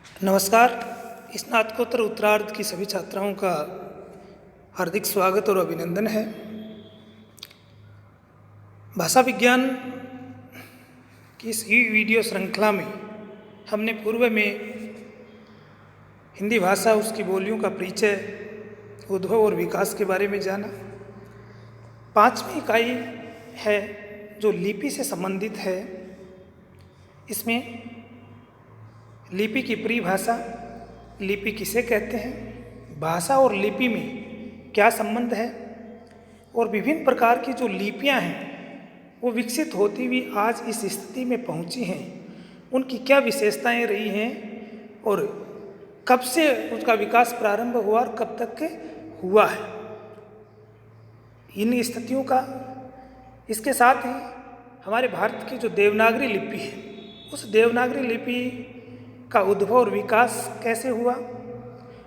नमस्कार। स्नातकोत्तर उत्तरार्ध की सभी छात्राओं का हार्दिक स्वागत और अभिनंदन है। भाषा विज्ञान की इस वीडियो श्रृंखला में हमने पूर्व में हिंदी भाषा, उसकी बोलियों का परिचय, उद्भव और विकास के बारे में जाना। 5वीं इकाई है जो लिपि से संबंधित है। इसमें लिपि की परिभाषा, लिपि किसे कहते हैं, भाषा और लिपि में क्या संबंध है और विभिन्न प्रकार की जो लिपियां हैं वो विकसित होती हुई आज इस स्थिति में पहुंची हैं, उनकी क्या विशेषताएं रही हैं और कब से उसका विकास प्रारंभ हुआ और कब तक के हुआ है, इन स्थितियों का। इसके साथ ही हमारे भारत की जो देवनागरी लिपि है, उस देवनागरी लिपि का उद्भव और विकास कैसे हुआ,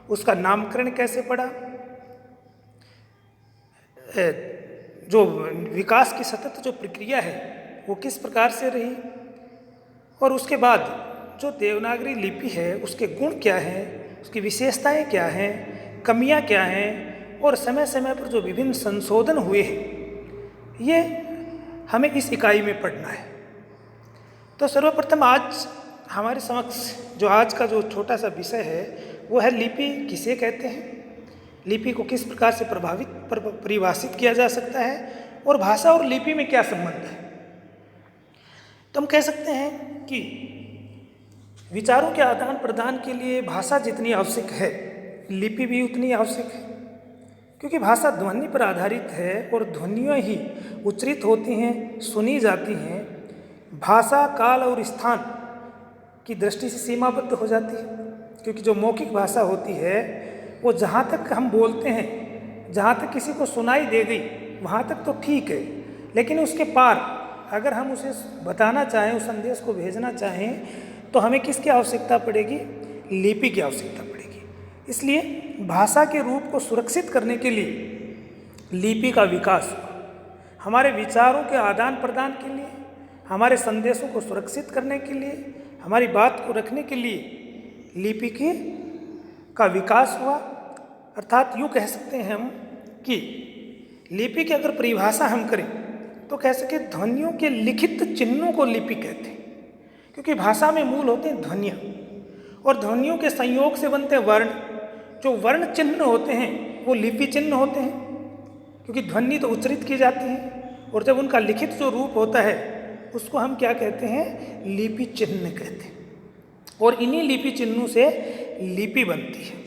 उसका नामकरण कैसे पड़ा, जो विकास की सतत जो प्रक्रिया है वो किस प्रकार से रही, और उसके बाद जो देवनागरी लिपि है उसके गुण क्या हैं, उसकी विशेषताएं क्या हैं, कमियां क्या हैं, और समय समय पर जो विभिन्न संशोधन हुए हैं, ये हमें इस इकाई में पढ़ना है। तो सर्वप्रथम आज हमारे समक्ष जो आज का जो छोटा सा विषय है वो है लिपि किसे कहते हैं, लिपि को किस प्रकार से परिभाषित किया जा सकता है और भाषा और लिपि में क्या संबंध है। तो हम कह सकते हैं कि विचारों के आदान प्रदान के लिए भाषा जितनी आवश्यक है, लिपि भी उतनी आवश्यक है, क्योंकि भाषा ध्वनि पर आधारित है और ध्वनियाँ ही उच्चरित होती हैं, सुनी जाती हैं। भाषा काल और स्थान की दृष्टि से सीमाबद्ध हो जाती है, क्योंकि जो मौखिक भाषा होती है वो जहाँ तक हम बोलते हैं, जहाँ तक किसी को सुनाई दे गई वहाँ तक तो ठीक है, लेकिन उसके पार अगर हम उसे बताना चाहें, उस संदेश को भेजना चाहें, तो हमें किसकी आवश्यकता पड़ेगी, लिपि की आवश्यकता पड़ेगी। इसलिए भाषा के रूप को सुरक्षित करने के लिए लिपि का विकास हुआ। हमारे विचारों के आदान प्रदान के लिए, हमारे संदेशों को सुरक्षित करने के लिए, हमारी बात को रखने के लिए लिपि का विकास हुआ। अर्थात यूँ कह सकते हैं हम कि लिपि की अगर परिभाषा हम करें तो कह सके ध्वनियों के लिखित चिन्हों को लिपि कहते हैं, क्योंकि भाषा में मूल होते हैं ध्वनियाँ और ध्वनियों के संयोग से बनते वर्ण। जो वर्ण चिन्ह होते हैं वो लिपि चिन्ह होते हैं, क्योंकि ध्वनि तो उच्चरित की जाती है और जब उनका लिखित जो रूप होता है उसको हम क्या कहते हैं, लिपि चिन्ह कहते हैं, और इन्हीं लिपि चिन्हों से लिपि बनती है।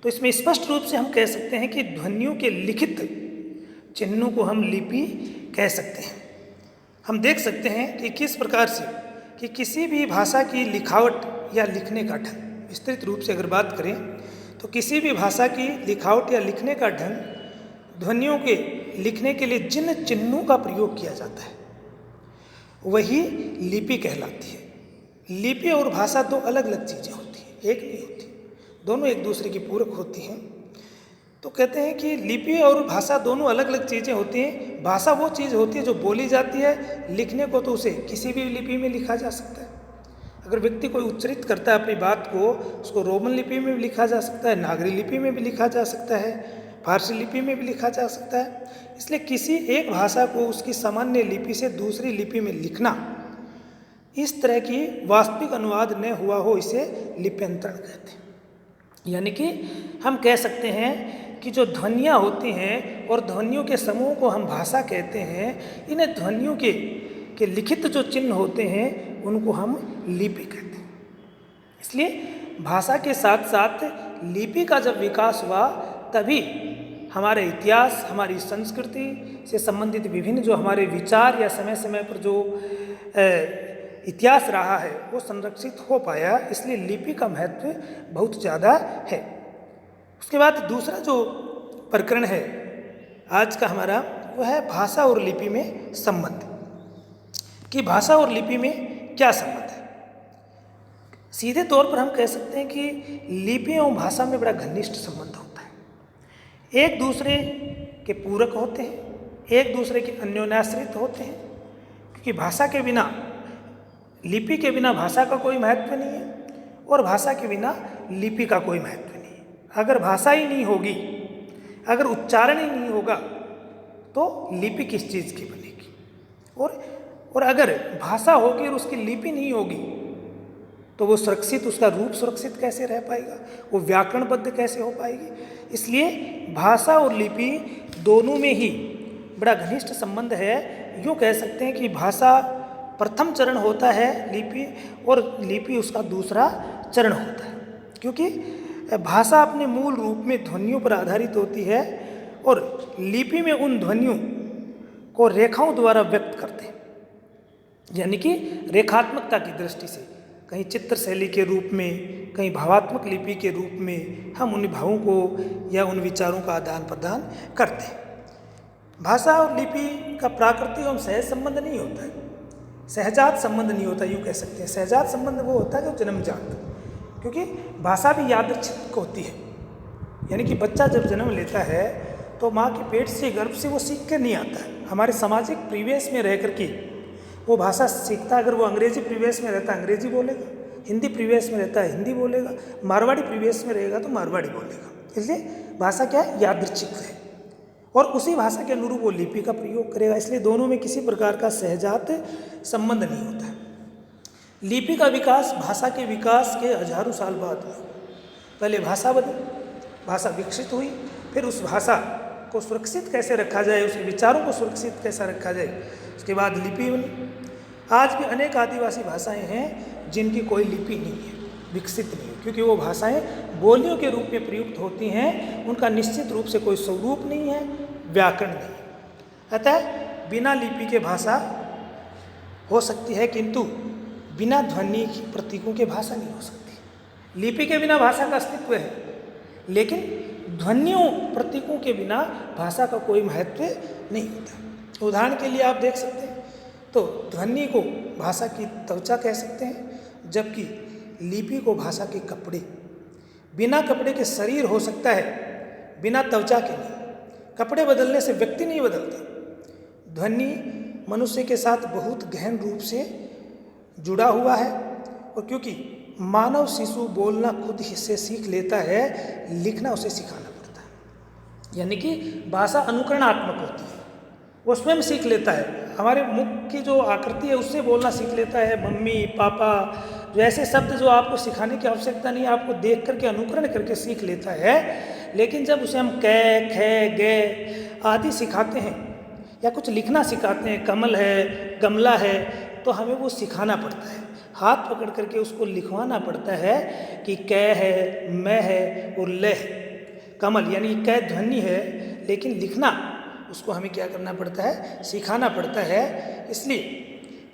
तो इसमें स्पष्ट रूप से हम कह सकते हैं कि ध्वनियों के लिखित चिन्हों को हम लिपि कह सकते हैं। हम देख सकते हैं कि किस प्रकार से कि किसी भी भाषा की लिखावट या लिखने का ढंग, विस्तृत रूप से अगर बात करें तो किसी भी भाषा की लिखावट या लिखने का ढंग, ध्वनियों के लिखने के लिए जिन चिन्हों का प्रयोग किया जाता है वही लिपि कहलाती है। लिपि और भाषा दो अलग अलग चीज़ें होती हैं, एक नहीं होती, दोनों एक दूसरे की पूरक होती हैं। तो कहते हैं कि लिपि और भाषा दोनों अलग अलग चीज़ें होती हैं। भाषा वो चीज़ होती है जो बोली जाती है, लिखने को तो उसे किसी भी लिपि में लिखा जा सकता है। अगर व्यक्ति कोई उच्चरित करता है अपनी बात को, उसको रोमन लिपि में भी लिखा जा सकता है, नागरी लिपि में भी लिखा जा सकता है, फारसी लिपि में भी लिखा जा सकता है। इसलिए किसी एक भाषा को उसकी सामान्य लिपि से दूसरी लिपि में लिखना, इस तरह की वास्तविक अनुवाद न हुआ हो, इसे लिप्यंतरण कहते हैं। यानी कि हम कह सकते हैं कि जो ध्वनियाँ होती हैं और ध्वनियों के समूह को हम भाषा कहते हैं, इन्हें ध्वनियों के लिखित जो चिन्ह होते हैं उनको हम लिपि कहते हैं। इसलिए भाषा के साथ साथ लिपि का जब विकास हुआ तभी हमारे इतिहास, हमारी संस्कृति से संबंधित विभिन्न जो हमारे विचार या समय समय पर जो इतिहास रहा है वो संरक्षित हो पाया। इसलिए लिपि का महत्व बहुत ज़्यादा है। उसके बाद दूसरा जो प्रकरण है आज का हमारा, वो है भाषा और लिपि में संबंध, कि भाषा और लिपि में क्या संबंध है। सीधे तौर पर हम कह सकते हैं कि लिपि और भाषा में बड़ा घनिष्ठ संबंध होता है, एक दूसरे के पूरक होते हैं, एक दूसरे के अन्योन्याश्रित होते हैं, क्योंकि भाषा के बिना, लिपि के बिना भाषा का कोई महत्व नहीं है और भाषा के बिना लिपि का कोई महत्व नहीं है। अगर भाषा ही नहीं होगी, अगर उच्चारण ही नहीं होगा तो लिपि किस चीज़ की बनेगी। और अगर भाषा होगी और उसकी लिपि नहीं होगी तो वो सुरक्षित, उसका रूप सुरक्षित कैसे रह पाएगा, वो व्याकरणबद्ध कैसे हो पाएगी। इसलिए भाषा और लिपि दोनों में ही बड़ा घनिष्ठ संबंध है। यूँ कह सकते हैं कि भाषा प्रथम चरण होता है लिपि, और लिपि उसका दूसरा चरण होता है, क्योंकि भाषा अपने मूल रूप में ध्वनियों पर आधारित होती है और लिपि में उन ध्वनियों को रेखाओं द्वारा व्यक्त करते हैं, यानी कि रेखात्मकता की दृष्टि से, कहीं चित्र शैली के रूप में, कहीं भावात्मक लिपि के रूप में हम उन भावों को या उन विचारों का आदान प्रदान करते हैं। भाषा और लिपि का प्राकृतिक एवं सहज संबंध नहीं होता है, सहजात संबंध नहीं होता, यूँ कह सकते हैं। सहजात संबंध वो होता है जो जन्मजात, क्योंकि भाषा भी यादृच्छिक होती है, यानी कि बच्चा जब जन्म लेता है तो माँ के पेट से, गर्भ से वो सीख के नहीं आता है। हमारे सामाजिक परिवेश में रह करके वो भाषा सीखता है। अगर वो अंग्रेजी परिवेश में रहता है अंग्रेजी बोलेगा, हिंदी परिवेश में रहता है हिंदी बोलेगा, मारवाड़ी परिवेश में रहेगा तो मारवाड़ी बोलेगा। इसलिए भाषा क्या है, यादृच्छिक है, और उसी भाषा के अनुरूप वो लिपि का प्रयोग करेगा। इसलिए दोनों में किसी प्रकार का सहजात संबंध नहीं होता है। लिपि का विकास भाषा के विकास के हजारों साल बाद हुआ। पहले भाषा बनी, भाषा विकसित हुई, फिर उस भाषा को सुरक्षित कैसे रखा जाए, उसके विचारों को सुरक्षित कैसे रखा जाए, उसके बाद लिपि बनी। आज भी अनेक आदिवासी भाषाएं हैं जिनकी कोई लिपि नहीं है, विकसित नहीं है, क्योंकि वो भाषाएं बोलियों के रूप में प्रयुक्त होती हैं, उनका निश्चित रूप से कोई स्वरूप नहीं है, व्याकरण नहीं है। अतः बिना लिपि के भाषा हो सकती है, किंतु बिना ध्वनि प्रतीकों के भाषा नहीं हो सकती। लिपि के बिना भाषा का अस्तित्व है, लेकिन ध्वनियों प्रतीकों के बिना भाषा का कोई महत्व नहीं होता। उदाहरण के लिए आप देख सकते हैं, तो ध्वनि को भाषा की त्वचा कह सकते हैं, जबकि लिपि को भाषा के कपड़े। बिना कपड़े के शरीर हो सकता है, बिना त्वचा के नहीं। कपड़े बदलने से व्यक्ति नहीं बदलता। ध्वनि मनुष्य के साथ बहुत गहन रूप से जुड़ा हुआ है, और क्योंकि मानव शिशु बोलना खुद ही से सीख लेता है, लिखना उसे सिखाना पड़ता है। यानी कि भाषा अनुकरणात्मक होती है, वो स्वयं सीख लेता है। हमारे मुख की जो आकृति है उससे बोलना सीख लेता है। मम्मी, पापा, जो ऐसे शब्द जो आपको सिखाने की आवश्यकता नहीं है, आपको देख करके अनुकरण करके सीख लेता है। लेकिन जब उसे हम कै, खे, गे आदि सिखाते हैं या कुछ लिखना सिखाते हैं, कमल है, गमला है, तो हमें वो सिखाना पड़ता है, हाथ पकड़ करके उसको लिखवाना पड़ता है कि कै है, मैं है और ले है। कमल यानी कै ध्वनि है, लेकिन लिखना उसको हमें क्या करना पड़ता है, सिखाना पड़ता है। इसलिए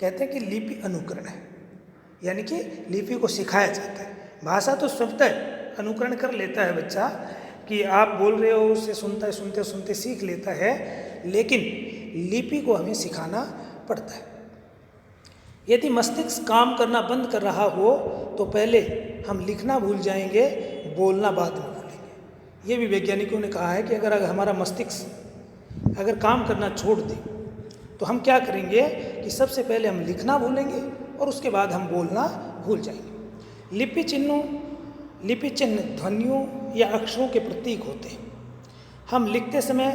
कहते हैं कि लिपि अनुकरण है, यानी कि लिपि को सिखाया जाता है। भाषा तो स्वतः अनुकरण कर लेता है बच्चा, कि आप बोल रहे हो उससे सुनता है, सुनते सुनते सीख लेता है, लेकिन लिपि को हमें सिखाना पड़ता है। यदि मस्तिष्क काम करना बंद कर रहा हो तो पहले हम लिखना भूल जाएंगे, बोलना बाद में भूलेंगे। ये भी वैज्ञानिकों ने कहा है कि अगर हमारा मस्तिष्क अगर काम करना छोड़ दे तो हम क्या करेंगे कि सबसे पहले हम लिखना भूलेंगे और उसके बाद हम बोलना भूल जाएंगे। लिपि चिन्ह ध्वनियों या अक्षरों के प्रतीक होते हैं। हम लिखते समय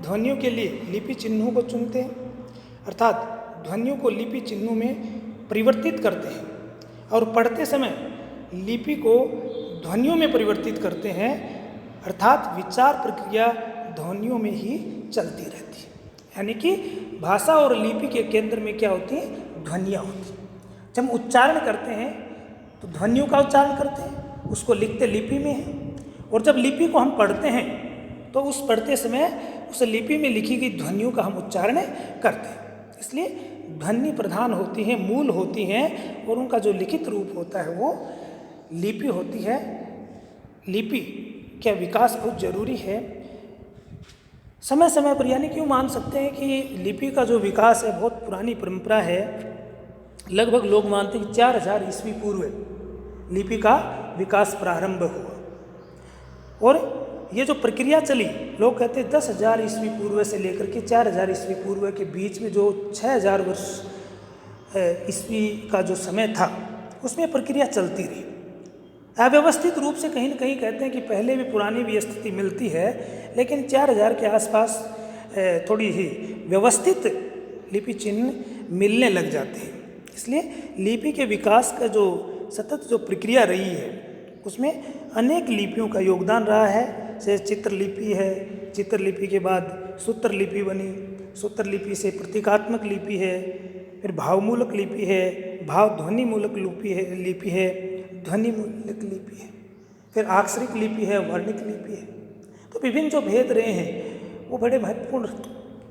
ध्वनियों के लिए लिपि चिन्हों को चुनते हैं, अर्थात ध्वनियों को लिपि चिन्हों में परिवर्तित करते हैं, और पढ़ते समय लिपि को ध्वनियों में परिवर्तित करते हैं, अर्थात विचार प्रक्रिया ध्वनियों में ही चलती रहती है। यानी कि भाषा और लिपि के केंद्र में क्या होती है, ध्वनियाँ होती हैं। जब हम उच्चारण करते हैं तो ध्वनियों का उच्चारण करते हैं, उसको लिखते लिपि में है, और जब लिपि को हम पढ़ते हैं तो उस पढ़ते समय उस लिपि में लिखी गई ध्वनियों का हम उच्चारण करते हैं। इसलिए ध्वनि प्रधान होती हैं, मूल होती हैं, और उनका जो लिखित रूप होता है वो लिपि होती है। लिपि का विकास बहुत जरूरी है समय समय पर, यानी क्यों मान सकते हैं कि लिपि का जो विकास है बहुत पुरानी परंपरा है। लगभग लोग मानते हैं कि 4000 ईस्वी पूर्व लिपि का विकास प्रारंभ हुआ, और ये जो प्रक्रिया चली, लोग कहते हैं 10,000 ईस्वी पूर्व से लेकर के 4000 ईस्वी पूर्व के बीच में जो 6000 वर्ष ईस्वी का जो समय था, उसमें प्रक्रिया चलती रही। अव्यवस्थित रूप से कहीं न कहीं कहते हैं कि पहले भी पुरानी भी स्थिति मिलती है, लेकिन 4000 के आसपास थोड़ी ही व्यवस्थित लिपि चिन्ह मिलने लग जाते हैं। इसलिए लिपि के विकास का जो सतत जो प्रक्रिया रही है उसमें अनेक लिपियों का योगदान रहा है। जैसे चित्रलिपि है, चित्रलिपि के बाद सूत्र लिपि बनी, सूत्र लिपि से प्रतीकात्मक लिपि है, फिर भावमूलक लिपि है, भाव ध्वनि मूलक लिपि है, ध्वनि मूलक लिपि है, फिर अक्षरिक लिपि है, वर्णिक लिपि है। तो विभिन्न जो भेद रहे हैं वो बड़े महत्वपूर्ण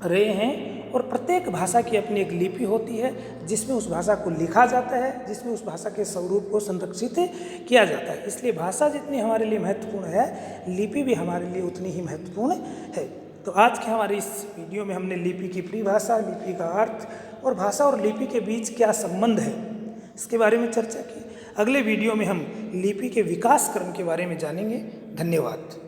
रहे हैं और प्रत्येक भाषा की अपनी एक लिपि होती है जिसमें उस भाषा को लिखा जाता है, जिसमें उस भाषा के स्वरूप को संरक्षित किया जाता है। इसलिए भाषा जितनी हमारे लिए महत्वपूर्ण है, लिपि भी हमारे लिए उतनी ही महत्वपूर्ण है। तो आज के हमारे इस वीडियो में हमने लिपि की परिभाषा, लिपि का अर्थ और भाषा और लिपि के बीच क्या संबंध है इसके बारे में चर्चा की। अगले वीडियो में हम लिपि के विकास क्रम के बारे में जानेंगे। धन्यवाद।